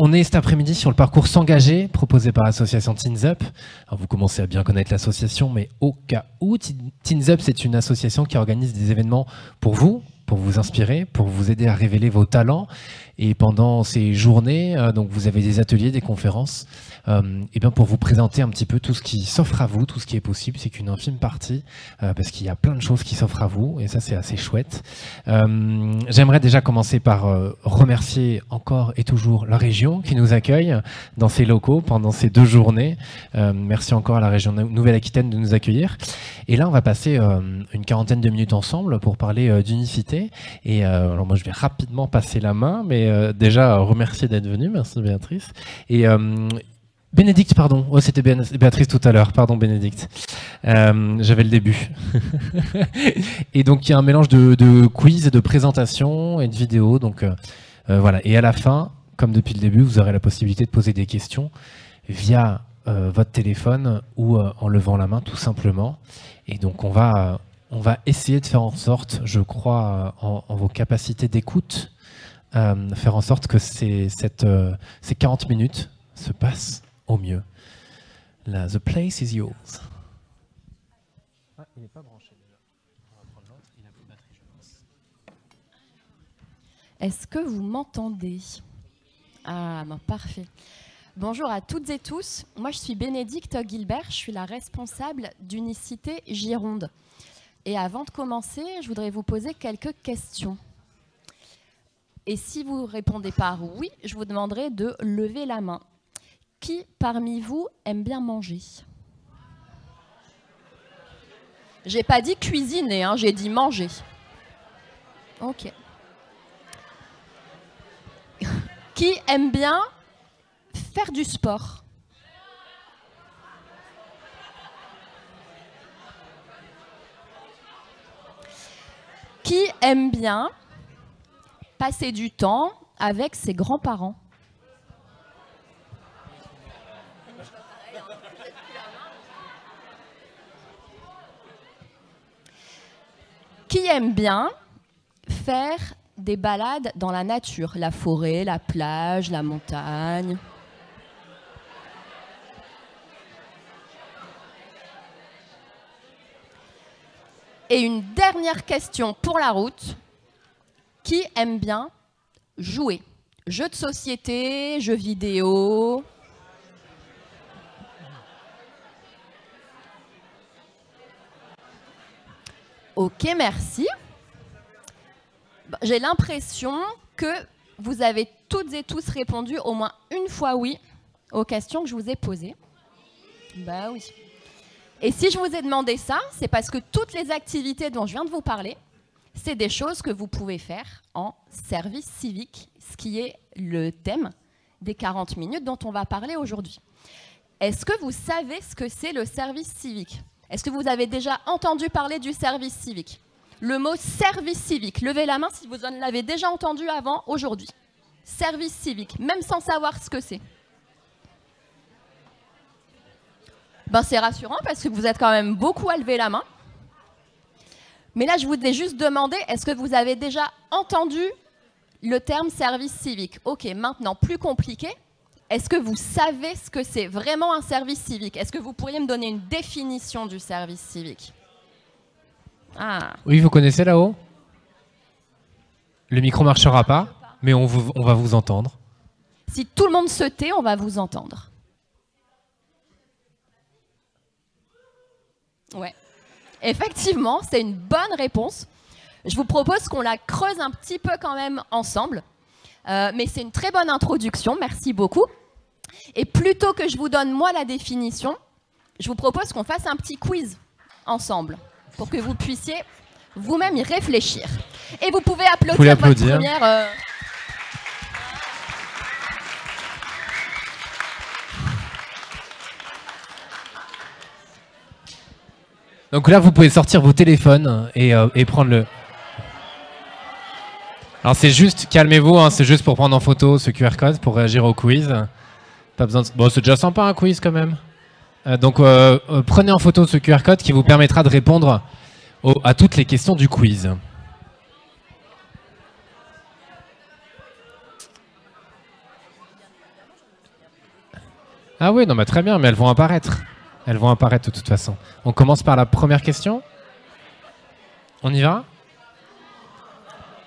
On est cet après-midi sur le parcours S'engager, proposé par l'association Teens Up. Alors vous commencez à bien connaître l'association, mais au cas où, Teens Up, c'est une association qui organise des événements pour vous inspirer, pour vous aider à révéler vos talents. Et pendant ces journées, donc vous avez des ateliers, des conférences, et bien pour vous présenter un petit peu tout ce qui s'offre à vous, tout ce qui est possible. C'est qu'une infime partie, parce qu'il y a plein de choses qui s'offrent à vous, et ça c'est assez chouette. J'aimerais déjà commencer par remercier encore et toujours la région qui nous accueille dans ses locaux pendant ces 2 journées. Merci encore à la région Nouvelle-Aquitaine de nous accueillir. Et là, on va passer une quarantaine de minutes ensemble pour parler d'unicité. Et alors moi, je vais rapidement passer la main, mais déjà remercier d'être venu. Merci Béatrice. Et Bénédicte, pardon. Oh, c'était Béatrice tout à l'heure. Pardon Bénédicte. J'avais le début. Et donc, il y a un mélange de quiz, de présentation et de vidéos. Donc voilà. Et à la fin, comme depuis le début, vous aurez la possibilité de poser des questions via votre téléphone ou en levant la main tout simplement. Et donc on va essayer de faire en sorte, je crois, en vos capacités d'écoute, faire en sorte que ces 40 minutes se passent au mieux. Là, the place is yours. Ah, il n'est pas branché déjà. On va prendre l'autre, il n'a plus de batterie, je pense. Est-ce que vous m'entendez? Ah, ben, parfait. Bonjour à toutes et tous. Moi, je suis Bénédicte Gilbert. Je suis la responsable d'Unicité Gironde. Et avant de commencer, je voudrais vous poser quelques questions. Et si vous répondez par oui, je vous demanderai de lever la main. Qui parmi vous aime bien manger? J'ai pas dit cuisiner, hein, j'ai dit manger. Ok. Qui aime bien faire du sport? Qui aime bien passer du temps avec ses grands-parents? Qui aime bien faire des balades dans la nature, la forêt, la plage, la montagne? Et une dernière question pour la route. Qui aime bien jouer? Jeux de société, jeux vidéo? Ok, merci. J'ai l'impression que vous avez toutes et tous répondu au moins une fois oui aux questions que je vous ai posées. Bah oui. Et si je vous ai demandé ça, c'est parce que toutes les activités dont je viens de vous parler, c'est des choses que vous pouvez faire en service civique, ce qui est le thème des 40 minutes dont on va parler aujourd'hui. Est-ce que vous savez ce que c'est le service civique? Est-ce que vous avez déjà entendu parler du service civique? Le mot service civique, levez la main si vous en l'avez déjà entendu avant aujourd'hui. Service civique, même sans savoir ce que c'est. Ben, c'est rassurant parce que vous êtes quand même beaucoup à lever la main. Mais là, je vous ai juste demandé, est-ce que vous avez déjà entendu le terme service civique? Ok, maintenant, plus compliqué. Est-ce que vous savez ce que c'est vraiment un service civique? Est-ce que vous pourriez me donner une définition du service civique? Ah. Oui, vous connaissez là-haut? Le micro ne marchera pas, mais on va vous entendre. Si tout le monde se tait, on va vous entendre. Ouais. Effectivement, c'est une bonne réponse. Je vous propose qu'on la creuse un petit peu quand même ensemble. Mais c'est une très bonne introduction, merci beaucoup. Et plutôt que je vous donne moi la définition, je vous propose qu'on fasse un petit quiz ensemble pour que vous puissiez vous-même y réfléchir. Et vous pouvez applaudir votre première... Donc là, vous pouvez sortir vos téléphones et prendre le... Alors c'est juste, calmez-vous, hein, c'est juste pour prendre en photo ce QR code pour réagir au quiz. Pas besoin de... Bon, c'est déjà sympa un quiz quand même. Donc prenez en photo ce QR code qui vous permettra de répondre à toutes les questions du quiz. Ah oui, non, mais très bien, mais elles vont apparaître. Elles vont apparaître de toute façon. On commence par la première question. On y va?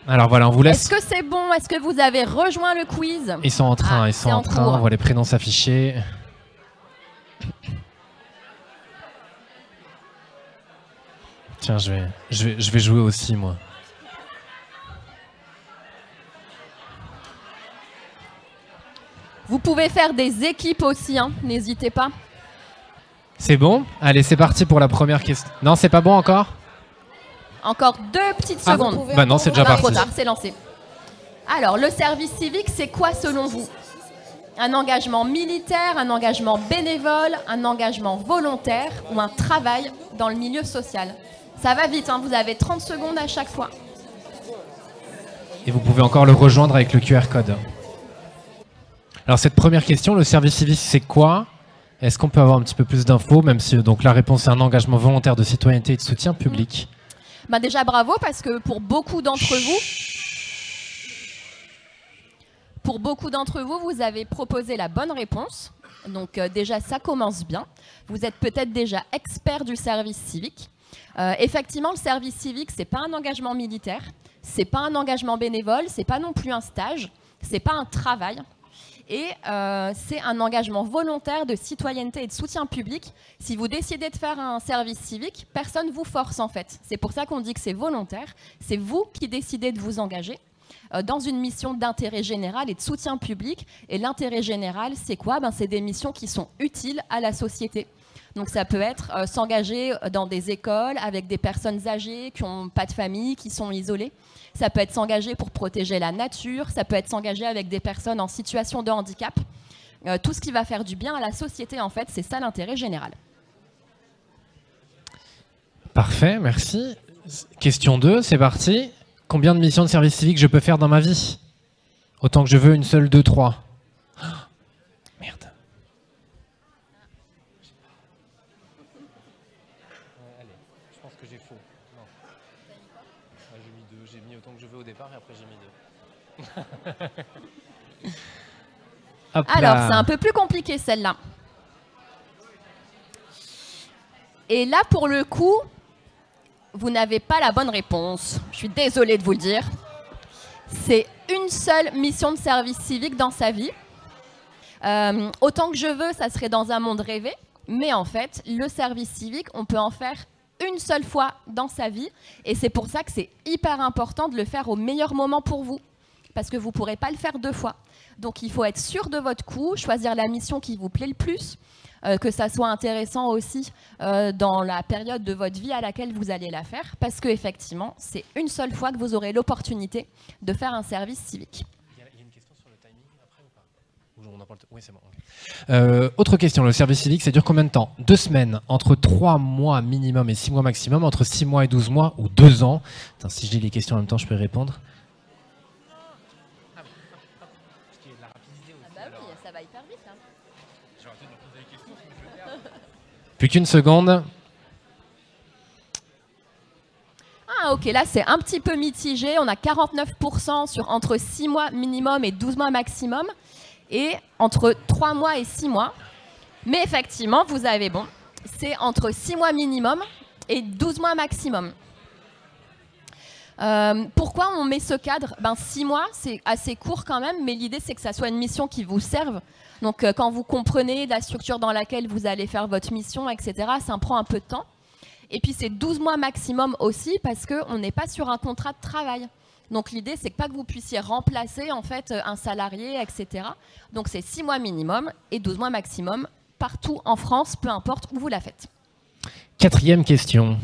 Alors voilà, on vous laisse. Est-ce que c'est bon? Est-ce que vous avez rejoint le quiz? Ils sont en train, ils sont en train. On voit les prénoms s'afficher. Tiens, je vais jouer aussi, moi. Vous pouvez faire des équipes aussi, hein, n'hésitez pas. C'est bon? Allez, c'est parti pour la première question. Non, c'est pas bon encore? Encore 2 petites secondes. Bah non, c'est déjà parti. Trop tard, c'est lancé. Alors, le service civique, c'est quoi selon vous? Un engagement militaire, un engagement bénévole, un engagement volontaire ou un travail dans le milieu social? Ça va vite, hein, vous avez 30 secondes à chaque fois. Et vous pouvez encore le rejoindre avec le QR code. Alors cette première question, le service civique, c'est quoi? Est-ce qu'on peut avoir un petit peu plus d'infos, même si donc la réponse est un engagement volontaire de citoyenneté et de soutien public? Bah déjà bravo, parce que pour beaucoup d'entre vous, vous avez proposé la bonne réponse. Donc déjà, ça commence bien. Vous êtes peut-être déjà expert du service civique. Effectivement, le service civique, c'est pas un engagement militaire, c'est pas un engagement bénévole, c'est pas non plus un stage, c'est pas un travail. Et c'est un engagement volontaire de citoyenneté et de soutien public. Si vous décidez de faire un service civique, personne ne vous force en fait. C'est pour ça qu'on dit que c'est volontaire. C'est vous qui décidez de vous engager dans une mission d'intérêt général et de soutien public. Et l'intérêt général, c'est quoi? C'est des missions qui sont utiles à la société. Donc ça peut être s'engager dans des écoles avec des personnes âgées qui n'ont pas de famille, qui sont isolées. Ça peut être s'engager pour protéger la nature. Ça peut être s'engager avec des personnes en situation de handicap. Tout ce qui va faire du bien à la société, en fait, c'est ça l'intérêt général. Parfait, merci. Question 2, c'est parti. Combien de missions de service civique je peux faire dans ma vie? Autant que je veux, une seule, 2, 3. Oh, merde. Allez, je pense que j'ai faux. Non. Ah, j'ai mis 2, j'ai mis autant que je veux au départ et après j'ai mis 2. Alors, c'est un peu plus compliqué celle-là. Et là, pour le coup, vous n'avez pas la bonne réponse. Je suis désolée de vous le dire. C'est une seule mission de service civique dans sa vie. Autant que je veux, ça serait dans un monde rêvé. Mais en fait, le service civique, on peut en faire une seule fois dans sa vie. Et c'est pour ça que c'est hyper important de le faire au meilleur moment pour vous. Parce que vous ne pourrez pas le faire 2 fois. Donc il faut être sûr de votre coup, choisir la mission qui vous plaît le plus, que ça soit intéressant aussi dans la période de votre vie à laquelle vous allez la faire, parce qu'effectivement, c'est une seule fois que vous aurez l'opportunité de faire un service civique. Il y a une question sur le timing après ou pas? On en parle. Oui, c'est bon. Okay. Autre question, le service civique, ça dure combien de temps? 2 semaines, entre 3 mois minimum et 6 mois maximum, entre 6 mois et 12 mois ou 2 ans? Attends, si je lis les questions en même temps, je peux répondre. Ça va hyper vite, hein. Plus qu'une seconde. Ah ok, là c'est un petit peu mitigé. On a 49% sur entre 6 mois minimum et 12 mois maximum. Et entre 3 mois et 6 mois. Mais effectivement, vous avez bon. C'est entre 6 mois minimum et 12 mois maximum. Pourquoi on met ce cadre? 6 mois, c'est assez court quand même, mais l'idée c'est que ça soit une mission qui vous serve. Donc quand vous comprenez la structure dans laquelle vous allez faire votre mission, etc., ça prend un peu de temps. Et puis c'est 12 mois maximum aussi parce qu'on n'est pas sur un contrat de travail. Donc l'idée c'est pas que vous puissiez remplacer en fait un salarié, etc. Donc c'est 6 mois minimum et 12 mois maximum partout en France, peu importe où vous la faites. 4e question.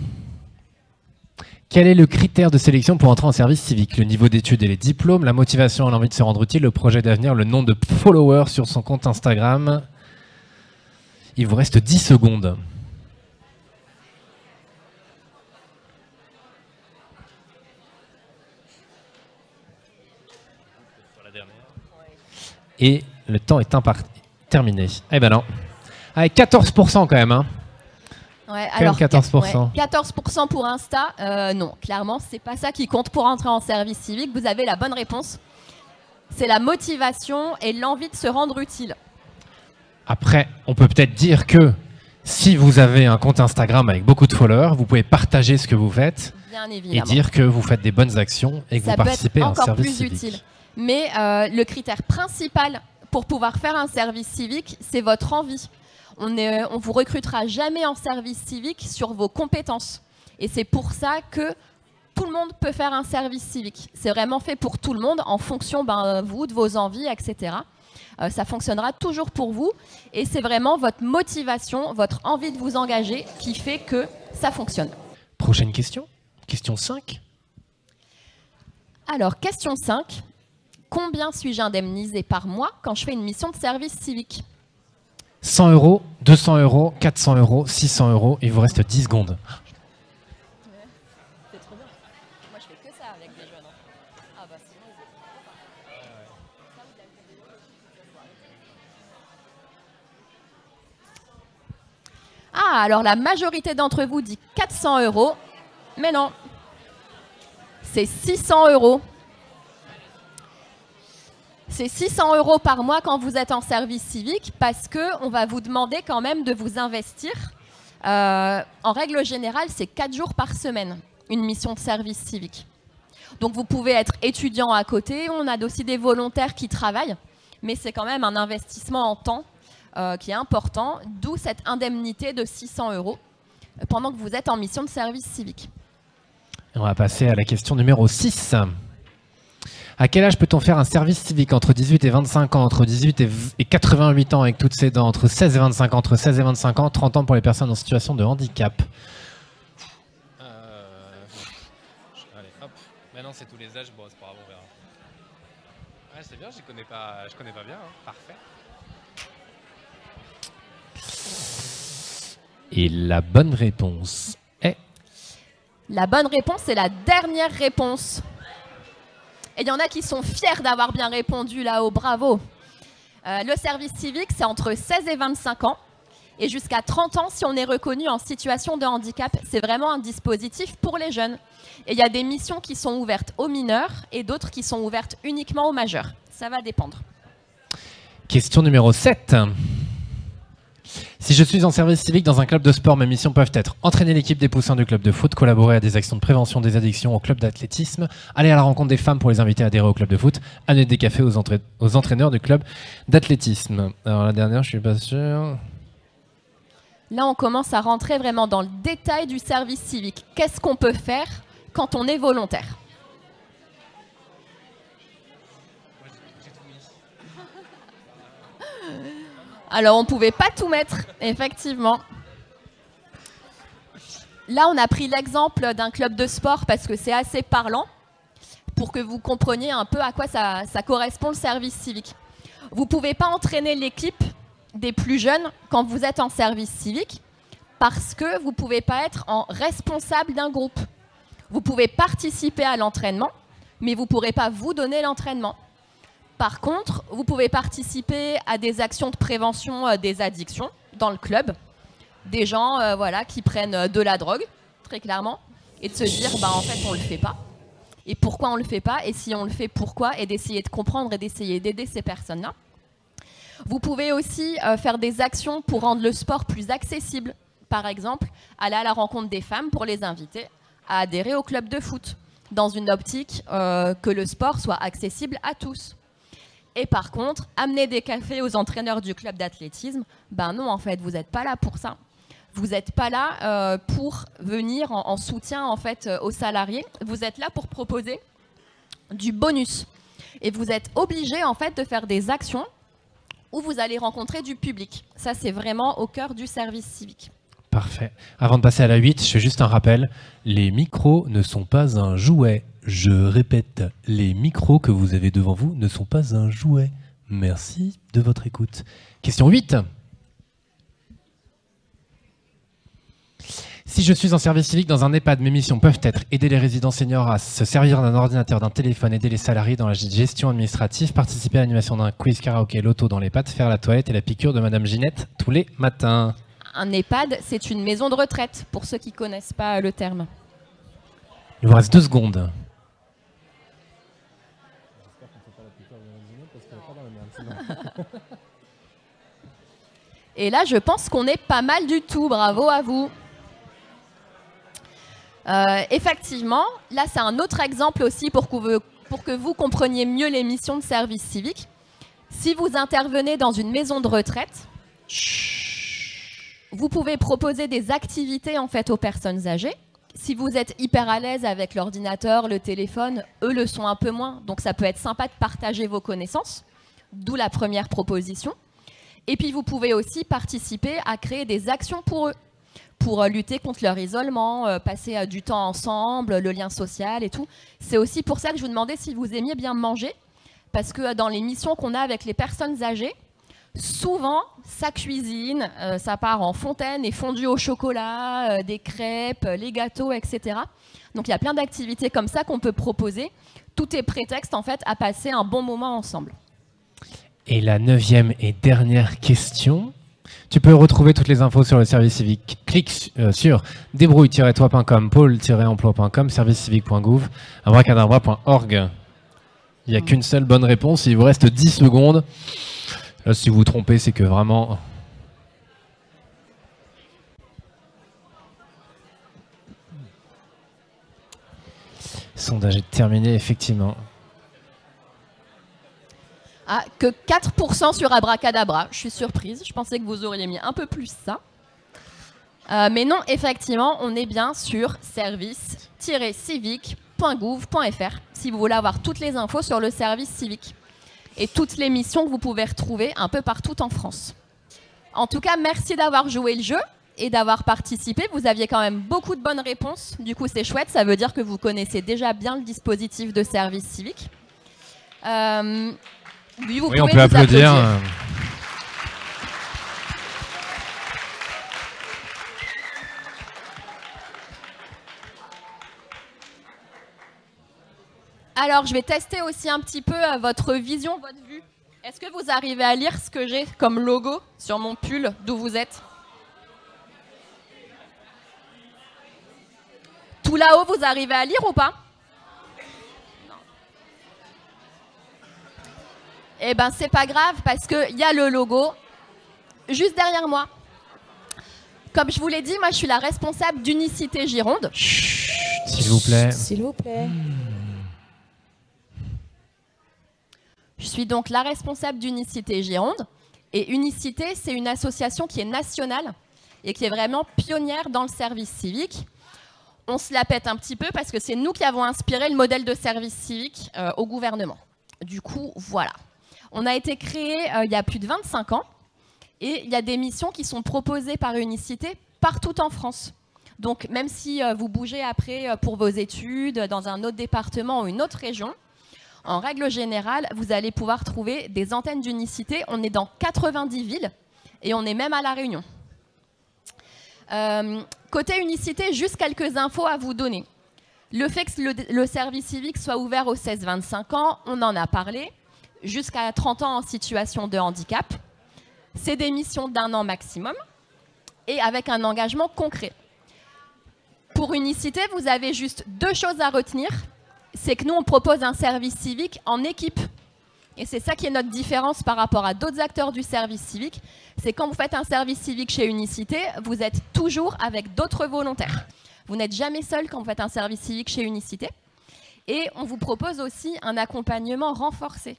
Quel est le critère de sélection pour entrer en service civique? Le niveau d'études et les diplômes, la motivation et l'envie de se rendre utile, le projet d'avenir, le nombre de followers sur son compte Instagram. Il vous reste 10 secondes. Et le temps est terminé. Eh ben non. Avec 14% quand même, hein. Ouais, alors 14%. Ouais, 14% pour Insta, non, clairement, c'est pas ça qui compte pour entrer en service civique. Vous avez la bonne réponse. C'est la motivation et l'envie de se rendre utile. Après, on peut peut-être dire que si vous avez un compte Instagram avec beaucoup de followers, vous pouvez partager ce que vous faites et dire que vous faites des bonnes actions et que vous participez à un service civique. Ça peut être encore plus utile. Mais le critère principal pour pouvoir faire un service civique, c'est votre envie. On vous recrutera jamais en service civique sur vos compétences. Et c'est pour ça que tout le monde peut faire un service civique. C'est vraiment fait pour tout le monde en fonction vous, de vos envies, etc. Ça fonctionnera toujours pour vous. Et c'est vraiment votre motivation, votre envie de vous engager qui fait que ça fonctionne. Prochaine question. Question 5. Alors, question 5. Combien suis-je indemnisé par mois quand je fais une mission de service civique? 100 €, 200 €, 400 €, 600 €. Il vous reste 10 secondes. C'est trop bien. Moi, je fais que ça avec des jeunes. Ah bah sinon... Ah, alors la majorité d'entre vous dit 400 €. Mais non. C'est 600 €. C'est 600 € par mois quand vous êtes en service civique parce qu'on va vous demander quand même de vous investir. En règle générale, c'est 4 jours par semaine, une mission de service civique. Donc vous pouvez être étudiant à côté, on a aussi des volontaires qui travaillent, mais c'est quand même un investissement en temps qui est important, d'où cette indemnité de 600 € pendant que vous êtes en mission de service civique. On va passer à la question numéro 6. À quel âge peut-on faire un service civique? Entre 18 et 25 ans, entre 18 et 88 ans avec toutes ses dents, entre 16 et 25 ans, entre 16 et 25 ans, 30 ans pour les personnes en situation de handicap. Allez, hop. Maintenant, c'est tous les âges. Bon, c'est pas grave, on verra. Ouais, c'est bien, je connais pas bien. Hein. Parfait. Et la bonne réponse est... La bonne réponse, c'est la dernière réponse. Et il y en a qui sont fiers d'avoir bien répondu là-haut, bravo. Le service civique, c'est entre 16 et 25 ans et jusqu'à 30 ans si on est reconnu en situation de handicap. C'est vraiment un dispositif pour les jeunes. Et il y a des missions qui sont ouvertes aux mineurs et d'autres qui sont ouvertes uniquement aux majeurs. Ça va dépendre. Question numéro 7. Si je suis en service civique dans un club de sport, mes missions peuvent être entraîner l'équipe des poussins du club de foot, collaborer à des actions de prévention des addictions au club d'athlétisme, aller à la rencontre des femmes pour les inviter à adhérer au club de foot, amener des cafés aux entraîneurs du club d'athlétisme. Alors la dernière, je suis pas sûr. Là, on commence à rentrer vraiment dans le détail du service civique. Qu'est-ce qu'on peut faire quand on est volontaire? Alors, on ne pouvait pas tout mettre, effectivement. Là, on a pris l'exemple d'un club de sport parce que c'est assez parlant pour que vous compreniez un peu à quoi ça correspond le service civique. Vous ne pouvez pas entraîner l'équipe des plus jeunes quand vous êtes en service civique parce que vous ne pouvez pas être en responsable d'un groupe. Vous pouvez participer à l'entraînement, mais vous ne pourrez pas vous donner l'entraînement. Par contre, vous pouvez participer à des actions de prévention des addictions dans le club. Des gens qui prennent de la drogue, très clairement, et de se dire, en fait, on ne le fait pas. Et pourquoi on ne le fait pas? Et si on le fait, pourquoi? Et d'essayer de comprendre et d'essayer d'aider ces personnes-là. Vous pouvez aussi faire des actions pour rendre le sport plus accessible. Par exemple, aller à la rencontre des femmes pour les inviter à adhérer au club de foot, dans une optique que le sport soit accessible à tous. Et par contre, amener des cafés aux entraîneurs du club d'athlétisme, non, en fait, vous n'êtes pas là pour ça. Vous n'êtes pas là pour venir en soutien en fait, aux salariés. Vous êtes là pour proposer du bonus. Et vous êtes obligé en fait, de faire des actions où vous allez rencontrer du public. Ça, c'est vraiment au cœur du service civique. Parfait. Avant de passer à la 8, je fais juste un rappel. Les micros ne sont pas un jouet. Je répète, les micros que vous avez devant vous ne sont pas un jouet. Merci de votre écoute. Question 8. Si je suis en service civique dans un EHPAD, mes missions peuvent être aider les résidents seniors à se servir d'un ordinateur, d'un téléphone, aider les salariés dans la gestion administrative, participer à l'animation d'un quiz karaoké loto dans l'EHPAD, faire la toilette et la piqûre de Madame Ginette tous les matins. Un EHPAD, c'est une maison de retraite, pour ceux qui ne connaissent pas le terme. Il vous reste 2 secondes. Et là, je pense qu'on est pas mal du tout. Bravo à vous. Effectivement, là, c'est un autre exemple aussi pour que vous compreniez mieux les missions de service civique. Si vous intervenez dans une maison de retraite, vous pouvez proposer des activités en fait aux personnes âgées. Si vous êtes hyper à l'aise avec l'ordinateur, le téléphone, eux le sont un peu moins. Donc ça peut être sympa de partager vos connaissances, d'où la première proposition. Et puis vous pouvez aussi participer à créer des actions pour eux, pour lutter contre leur isolement, passer du temps ensemble, le lien social et tout. C'est aussi pour ça que je vous demandais si vous aimiez bien manger, parce que dans les missions qu'on a avec les personnes âgées, souvent, ça cuisine, ça part en fontaine et fondu au chocolat, des crêpes, les gâteaux, etc. Donc il y a plein d'activités comme ça qu'on peut proposer. Tout est prétexte en fait à passer un bon moment ensemble. Et la 9e et dernière question. Tu peux retrouver toutes les infos sur le service civique. Clique sur débrouille-toi.com, pôle-emploi.com, servicecivique.gouv, abracadabra.org. Il n'y a qu'une seule bonne réponse. Il vous reste 10 secondes. Là, si vous vous trompez, c'est que vraiment... Le sondage est terminé, effectivement. Ah, que 4% sur Abracadabra. Je suis surprise. Je pensais que vous auriez mis un peu plus ça. Mais non, effectivement, on est bien sur service-civique.gouv.fr si vous voulez avoir toutes les infos sur le service civique et toutes les missions que vous pouvez retrouver un peu partout en France. En tout cas, merci d'avoir joué le jeu et d'avoir participé. Vous aviez quand même beaucoup de bonnes réponses. Du coup, c'est chouette. Ça veut dire que vous connaissez déjà bien le dispositif de service civique. Oui, on peut applaudir. Alors, je vais tester aussi un petit peu votre vision, votre vue. Est-ce que vous arrivez à lire ce que j'ai comme logo sur mon pull d'où vous êtes? Tout là-haut, vous arrivez à lire ou pas? Eh ben, c'est pas grave parce qu'il y a le logo juste derrière moi. Comme je vous l'ai dit, moi, je suis la responsable d'Unicité Gironde. Chut, s'il vous plaît. S'il vous plaît. Je suis donc la responsable d'Unicité Gironde. Et Unicité, c'est une association qui est nationale et qui est vraiment pionnière dans le service civique. On se la pète un petit peu parce que c'est nous qui avons inspiré le modèle de service civique au gouvernement. Du coup, voilà. On a été créé il y a plus de 25 ans et il y a des missions qui sont proposées par Unicité partout en France. Donc, même si vous bougez après pour vos études dans un autre département ou une autre région, en règle générale, vous allez pouvoir trouver des antennes d'Unicité. On est dans 90 villes et on est même à La Réunion. Côté Unicité, juste quelques infos à vous donner. Le fait que le service civique soit ouvert aux 16-25 ans, on en a parlé, jusqu'à 30 ans en situation de handicap. C'est des missions d'1 an maximum et avec un engagement concret. Pour Unicité, vous avez juste 2 choses à retenir. C'est que nous, on propose un service civique en équipe. Et c'est ça qui est notre différence par rapport à d'autres acteurs du service civique. C'est quand vous faites un service civique chez Unicité, vous êtes toujours avec d'autres volontaires. Vous n'êtes jamais seul quand vous faites un service civique chez Unicité. Et on vous propose aussi un accompagnement renforcé.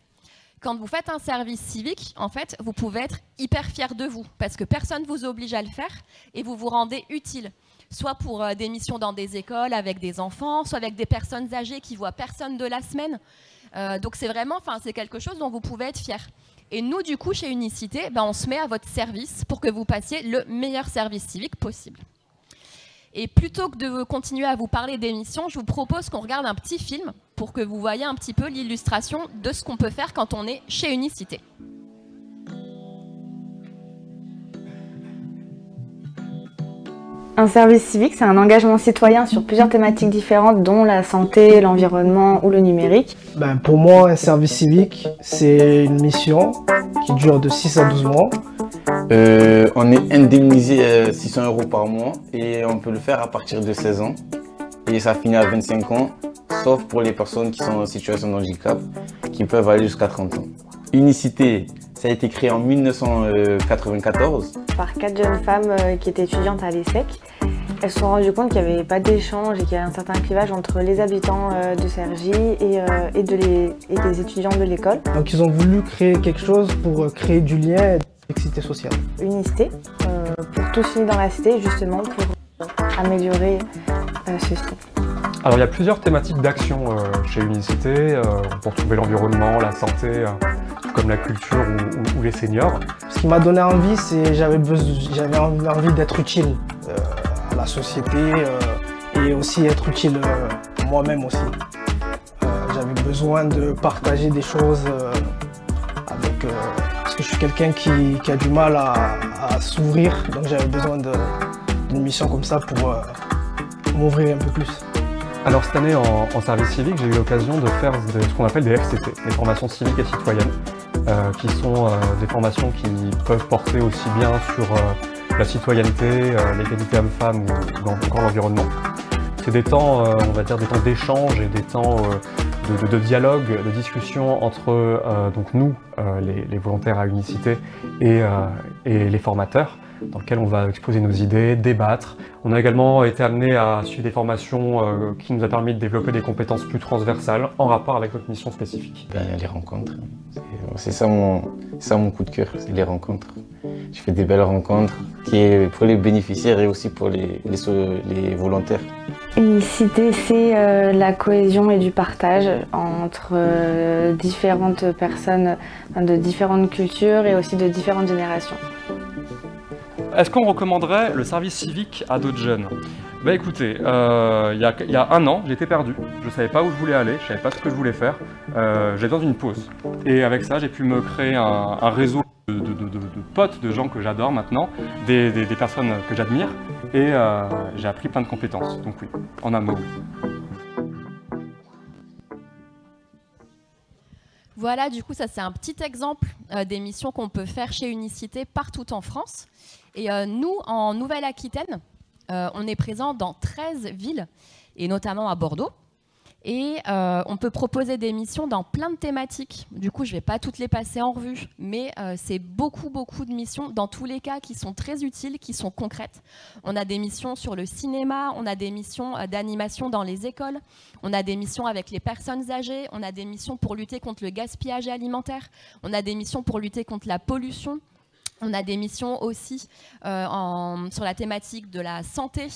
Quand vous faites un service civique, en fait, vous pouvez être hyper fier de vous parce que personne ne vous oblige à le faire et vous vous rendez utile. Soit pour des missions dans des écoles avec des enfants, soit avec des personnes âgées qui voient personne de la semaine. Donc c'est vraiment, c'est quelque chose dont vous pouvez être fier. Et nous, du coup, chez Unicité, on se met à votre service pour que vous passiez le meilleur service civique possible. Et plutôt que de continuer à vous parler des missions, je vous propose qu'on regarde un petit film pour que vous voyez un petit peu l'illustration de ce qu'on peut faire quand on est chez Unicité. Un service civique, c'est un engagement citoyen sur plusieurs thématiques différentes, dont la santé, l'environnement ou le numérique. Pour moi, un service civique, c'est une mission qui dure de 6 à 12 mois. On est indemnisé 600 € par mois et on peut le faire à partir de 16 ans. Et ça finit à 25 ans, sauf pour les personnes qui sont en situation de handicap, qui peuvent aller jusqu'à 30 ans. Unicité, Ça a été créé en 1994. Par 4 jeunes femmes qui étaient étudiantes à l'ESSEC. Elles se sont rendues compte qu'il n'y avait pas d'échange et qu'il y avait un certain clivage entre les habitants de Cergy et des étudiants de l'école. Donc ils ont voulu créer quelque chose pour créer du lien et de la mixité sociale. Unicité, pour tous unis dans la cité, justement pour améliorer ceci. Alors il y a plusieurs thématiques d'action chez Unicité, pour trouver l'environnement, la santé, comme la culture ou les seniors. Ce qui m'a donné envie, c'est j'avais envie d'être utile à la société et aussi être utile moi-même aussi. J'avais besoin de partager des choses avec... parce que je suis quelqu'un qui a du mal à s'ouvrir, donc j'avais besoin d'une mission comme ça pour m'ouvrir un peu plus. Alors cette année en service civique, j'ai eu l'occasion de faire ce qu'on appelle des FCC, des formations civiques et citoyennes, qui sont des formations qui peuvent porter aussi bien sur la citoyenneté, l'égalité homme-femme ou encore l'environnement. C'est des temps, on va dire, des temps d'échange et des temps de dialogue, de discussion entre donc nous, les volontaires à Unicité, et les formateurs, dans lequel on va exposer nos idées, débattre. On a également été amené à suivre des formations qui nous a permis de développer des compétences plus transversales en rapport avec notre mission spécifique. Les rencontres, c'est ça mon coup de cœur, c'est les rencontres. Je fais des belles rencontres qui est pour les bénéficiaires et aussi pour les volontaires. Unicité, c'est la cohésion et du partage entre différentes personnes de différentes cultures et aussi de différentes générations. Est-ce qu'on recommanderait le service civique à d'autres jeunes? Bah écoutez, il y a un an, j'étais perdu. Je ne savais pas où je voulais aller, je ne savais pas ce que je voulais faire. J'étais dans une pause. Et avec ça, j'ai pu me créer un réseau de potes, de gens que j'adore maintenant, des personnes que j'admire. Et j'ai appris plein de compétences. Donc oui, en un mot, oui. Voilà, du coup, ça c'est un petit exemple des missions qu'on peut faire chez Unicité partout en France. Et nous, en Nouvelle-Aquitaine, on est présent dans 13 villes, et notamment à Bordeaux. Et on peut proposer des missions dans plein de thématiques. Du coup, je ne vais pas toutes les passer en revue, mais c'est beaucoup de missions, dans tous les cas, qui sont très utiles, qui sont concrètes. On a des missions sur le cinéma, on a des missions d'animation dans les écoles, on a des missions avec les personnes âgées, on a des missions pour lutter contre le gaspillage alimentaire, on a des missions pour lutter contre la pollution. On a des missions aussi sur la thématique de la santé,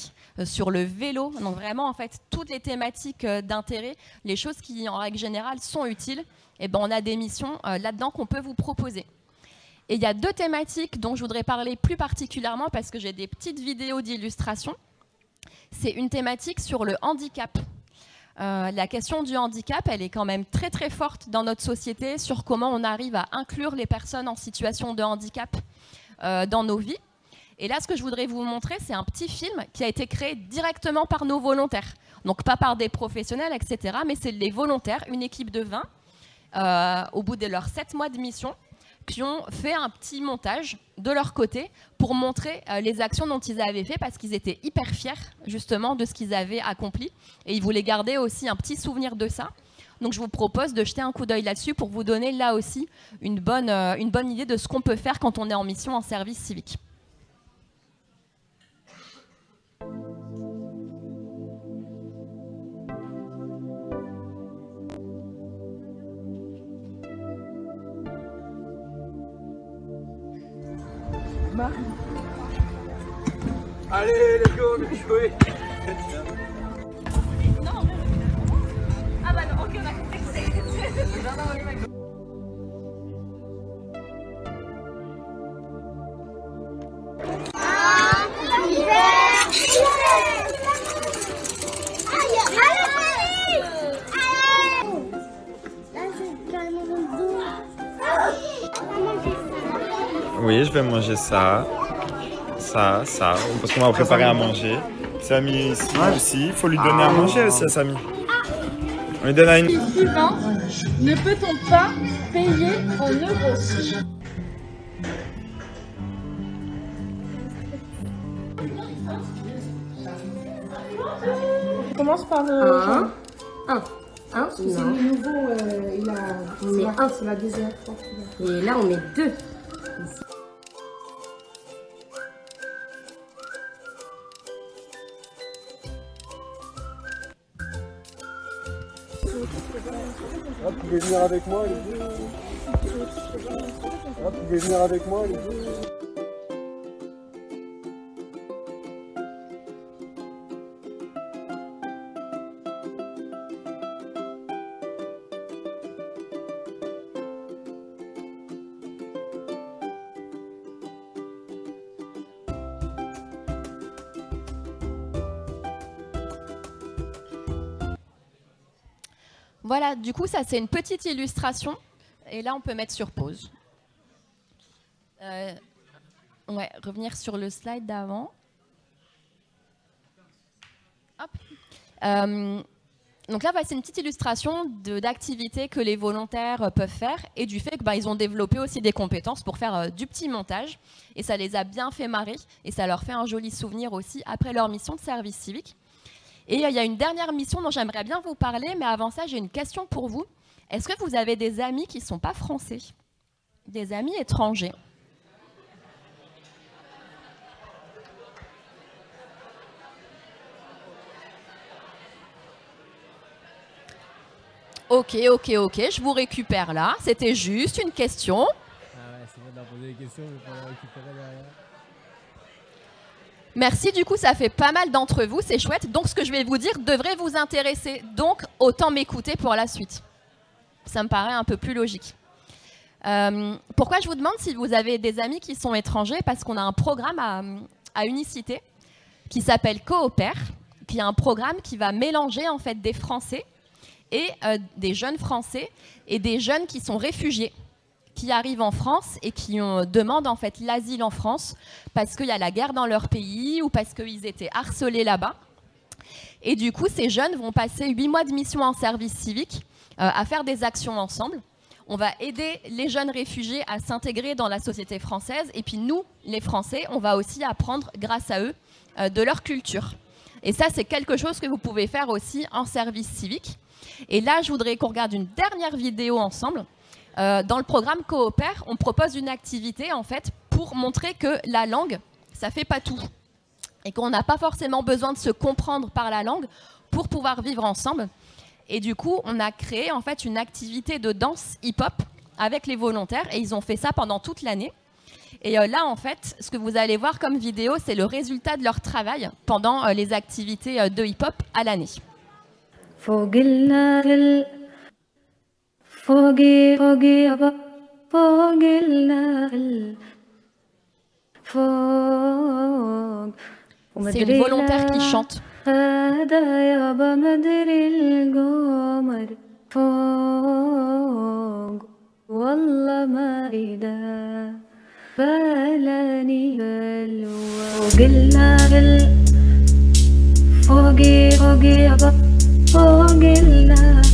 sur le vélo. Donc vraiment, en fait, toutes les thématiques d'intérêt, les choses qui, en règle générale, sont utiles, et ben, on a des missions là-dedans qu'on peut vous proposer. Et il y a deux thématiques dont je voudrais parler plus particulièrement parce que j'ai des petites vidéos d'illustration. C'est une thématique sur le handicap. La question du handicap, elle est quand même très forte dans notre société sur comment on arrive à inclure les personnes en situation de handicap dans nos vies. Et là, ce que je voudrais vous montrer, c'est un petit film qui a été créé directement par nos volontaires. Donc pas par des professionnels, etc. Mais c'est les volontaires, une équipe de 20, au bout de leurs 7 mois de mission, qui ont fait un petit montage de leur côté pour montrer les actions dont ils avaient fait parce qu'ils étaient hyper fiers justement de ce qu'ils avaient accompli et ils voulaient garder aussi un petit souvenir de ça. Donc je vous propose de jeter un coup d'œil là-dessus pour vous donner là aussi une bonne idée de ce qu'on peut faire quand on est en mission en service civique. Allez, let's go, on est joué. Non, ah bah non, ok, on a compris. Oui, je vais manger ça, parce qu'on va préparer à manger. Samy ici aussi, il faut lui donner à manger aussi à Samy. On lui donne à une... Suivant, ne peut-on pas payer en euros? On commence par le... 1. un? C'est le nouveau, on met un. C'est la deuxième fois. Et là, on met 2. Vous pouvez venir avec moi, les deux. Vous pouvez venir avec moi, les deux. Voilà, du coup, ça c'est une petite illustration. Et là, on peut mettre sur pause. Ouais, revenir sur le slide d'avant. Donc là, c'est une petite illustration d'activités que les volontaires peuvent faire et du fait qu'ils ont développé aussi des compétences pour faire du petit montage. Et ça les a bien fait marrer et ça leur fait un joli souvenir aussi après leur mission de service civique. Et il y a une dernière mission dont j'aimerais bien vous parler, mais avant ça, j'ai une question pour vous. Est-ce que vous avez des amis qui ne sont pas français? Des amis étrangers? Ok, je vous récupère là. C'était juste une question. Ah ouais, c'est bon de leur poser des questions, mais pour la récupérer derrière. Merci, du coup, ça fait pas mal d'entre vous, c'est chouette. Donc, ce que je vais vous dire devrait vous intéresser. Donc, autant m'écouter pour la suite. Ça me paraît un peu plus logique. Pourquoi je vous demande si vous avez des amis qui sont étrangers? Parce qu'on a un programme à Unicité qui s'appelle Coopère, qui est un programme qui va mélanger en fait des Français et des jeunes Français et des jeunes qui sont réfugiés, qui arrivent en France et qui demandent en fait l'asile en France parce qu'il y a la guerre dans leur pays ou parce qu'ils étaient harcelés là-bas. Et du coup, ces jeunes vont passer 8 mois de mission en service civique à faire des actions ensemble. On va aider les jeunes réfugiés à s'intégrer dans la société française et puis nous, les Français, on va aussi apprendre grâce à eux de leur culture. Et ça, c'est quelque chose que vous pouvez faire aussi en service civique. Et là, je voudrais qu'on regarde une dernière vidéo ensemble. Dans le programme Coopère, on propose une activité en fait pour montrer que la langue, ça fait pas tout. Et qu'on n'a pas forcément besoin de se comprendre par la langue pour pouvoir vivre ensemble. Et du coup, on a créé en fait une activité de danse hip-hop avec les volontaires et ils ont fait ça pendant toute l'année. Et là, en fait, ce que vous allez voir comme vidéo, c'est le résultat de leur travail pendant les activités de hip-hop à l'année. C'est une volontaire qui chante. فوقي فوقي فوق الليل